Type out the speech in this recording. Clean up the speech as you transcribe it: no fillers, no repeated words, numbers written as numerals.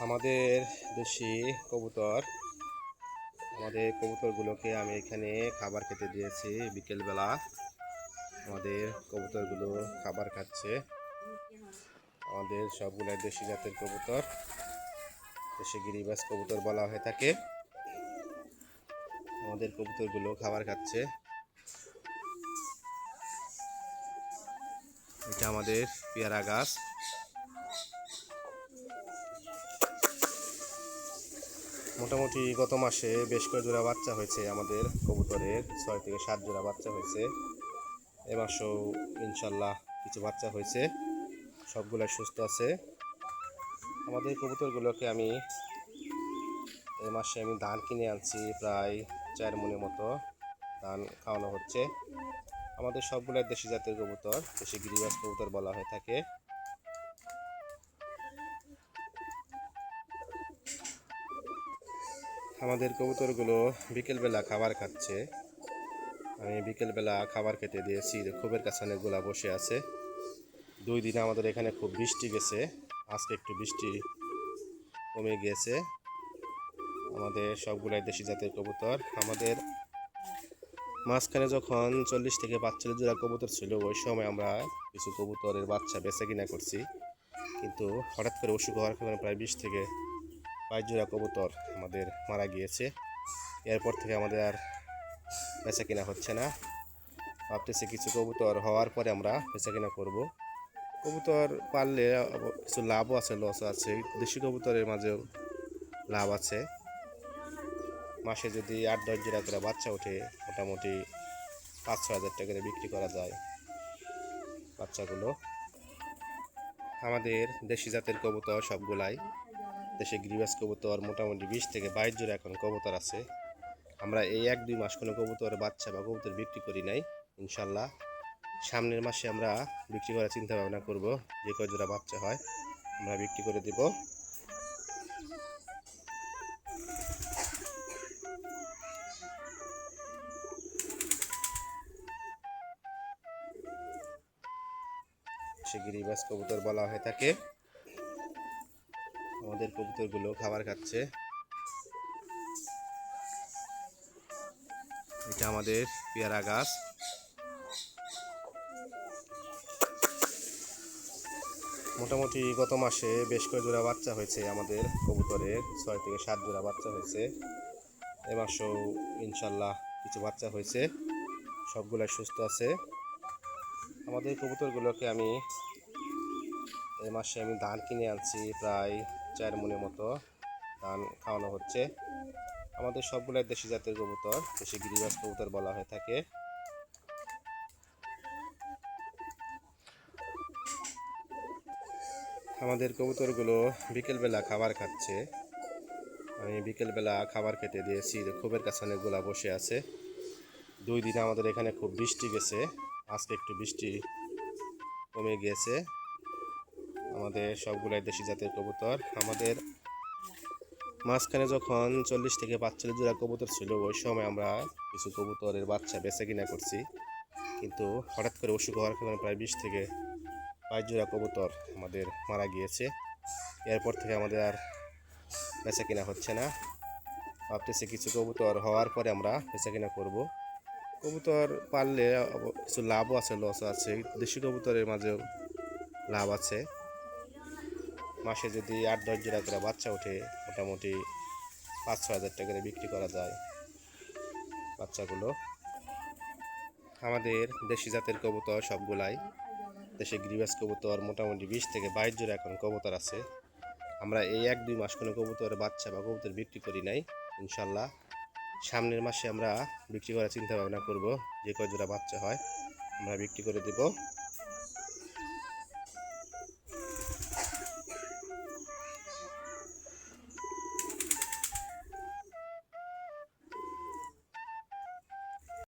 আমাদের দেশি কবুতর কবুতরগুলোকে আমি এখানে খাবার খেতে দিয়েছি। বিকেলবেলা আমাদের কবুতরগুলো খাবার খাচ্ছে। আমাদের সবগুলো দেশি জাতের কবুতর, দেশি গিরিবাজ কবুতর বলা হয়ে থাকে। আমাদের কবুতরগুলো খাবার খাচ্ছে। এটা আমাদের পেয়ারা গাছ। মোটামুটি গত মাসে বেশ কয়েক জোড়া বাচ্চা হয়েছে। আমাদের কবুতরের 6 থেকে 7 জোড়া বাচ্চা হয়েছে। এ মাসেও ইনশাল্লাহ কিছু বাচ্চা হয়েছে, সবগুলাই সুস্থ আছে। আমাদের কবুতরগুলোকে আমি এই মাসে ধান কিনে আনছি, প্রায় 4 মণের মতো ধান খাওয়ানো হচ্ছে। আমাদের সবগুলাই দেশি জাতের কবুতর, দেশি গিরিবাজ কবুতর বলা হয়ে থাকে। আমাদের কবুতরগুলো বিকেলবেলা খাবার খাচ্ছে। আমি বিকেলবেলা খাবার খেতে দিয়েছি। খুবের কাছে অনেকগুলা বসে আছে। 2 দিনে আমাদের এখানে খুব বৃষ্টি গেছে, আজকে একটু বৃষ্টি কমে গিয়েছে। আমাদের সবগুলাই দেশি জাতের কবুতর। আমাদের মাঝখানে যখন 40 থেকে 45 জোড়া কবুতর ছিল, ওই সময় আমরা কিছু কবুতরের বাচ্চা বেচা কিনা করছি। কিন্তু হঠাৎ করে অসুখ হওয়ার কারণে প্রায় 20 থেকে 22 জোড়া কবুতর আমাদের মারা গিয়েছে। এরপর থেকে আমাদের আর বেচা কিনা হচ্ছে না। ভাবতেছি কিছু কবুতর হওয়ার পরে আমরা বেচা কিনা করবো। কবুতর পাললে কিছু লাভও আছে, লসও আছে। দেশি কবুতরের মাঝেও লাভ আছে। মাসে যদি 8-10 জোড়া করে বাচ্চা ওঠে, মোটামুটি 5-6 হাজার টাকা করে বিক্রি করা যায় বাচ্চাগুলো। আমাদের দেশি জাতের কবুতর সবগুলাই, দেশি গিরিবাজ কবুতর মোটামুটি 20 থেকে 22 জোড়া এখন কবুতর আছে। আমরা এই 1-2 মাস কোনো কবুতর বাচ্চা বা কবুতর বিক্রি করি নাই। ইনশাল্লাহ সামনের মাসে আমরা বিক্রি করার চিন্তা ভাবনা করব। যে কয় জোড়া বাচ্চা হয় আমরা বিক্রি করে দেব। গিরিবাজ কবুতর বলা হয়ে থাকে। আমাদের কবুতরগুলো খাবার খাচ্ছে। এটা আমাদের পেয়ারা গাছ। মোটামুটি গত মাসে বেশ কয়েক জোড়া বাচ্চা হয়েছে। আমাদের কবুতরের 6 থেকে 7 জোড়া বাচ্চা হয়েছে। এ মাসেও ইনশাল্লাহ কিছু বাচ্চা হয়েছে, সবগুলাই সুস্থ আছে। আমাদের কবুতরগুলোকে আমি এই মাসে ধান কিনে আনছি, প্রায় 4 মণের মতো ধান খাওয়ানো হচ্ছে। আমাদের সবগুলাই দেশি জাতের কবুতর, দেশি গিরিবাজ কবুতর বলা হয়ে থাকে। আমাদের কবুতরগুলো বিকেলবেলা খাবার খাচ্ছে। আমি বিকেলবেলা খাবার খেতে দিয়েছি। খুবের কাছে অনেকগুলা বসে আছে। 2 দিনে আমাদের এখানে খুব বৃষ্টি গেছে, আজকে একটু বৃষ্টি কমে গিয়েছে। আমাদের সবগুলাই দেশি জাতের কবুতর। আমাদের মাঝখানে যখন 40 থেকে 45 জোড়া কবুতর ছিল, ওই সময় আমরা কিছু কবুতরের বাচ্চা বেচা কিনা করছি। কিন্তু হঠাৎ করে অসুখ হওয়ার কারণে প্রায় 20 থেকে 22 জোড়া কবুতর আমাদের মারা গিয়েছে। এরপর থেকে আমাদের আর বেচা কিনা হচ্ছে না। ভাবতেছি কিছু কবুতর হওয়ার পরে আমরা বেচা কিনা করব। কবুতর পাললে কিছু লাভও আছে, লসও আছে। দেশি কবুতরের মাঝেও লাভ আছে। মাসে যদি 8-10 জোড়া করে বাচ্চা ওঠে, মোটামুটি 5-6 হাজার টাকা করে বিক্রি করা যায় বাচ্চাগুলো। আমাদের দেশি জাতের কবুতর সবগুলাই, দেশি গিরিবাজ কবুতর মোটামুটি 20 থেকে 22 জোড়া এখন কবুতর আছে। আমরা এই 1-2 মাস কোনো কবুতরের বাচ্চা বা কবুতর বিক্রি করি নাই। ইনশাল্লাহ সামনের মাসে আমরা বিক্রি করার চিন্তা ভাবনা করব। যে কয় জোড়া বাচ্চা হয় আমরা বিক্রি করে দেব।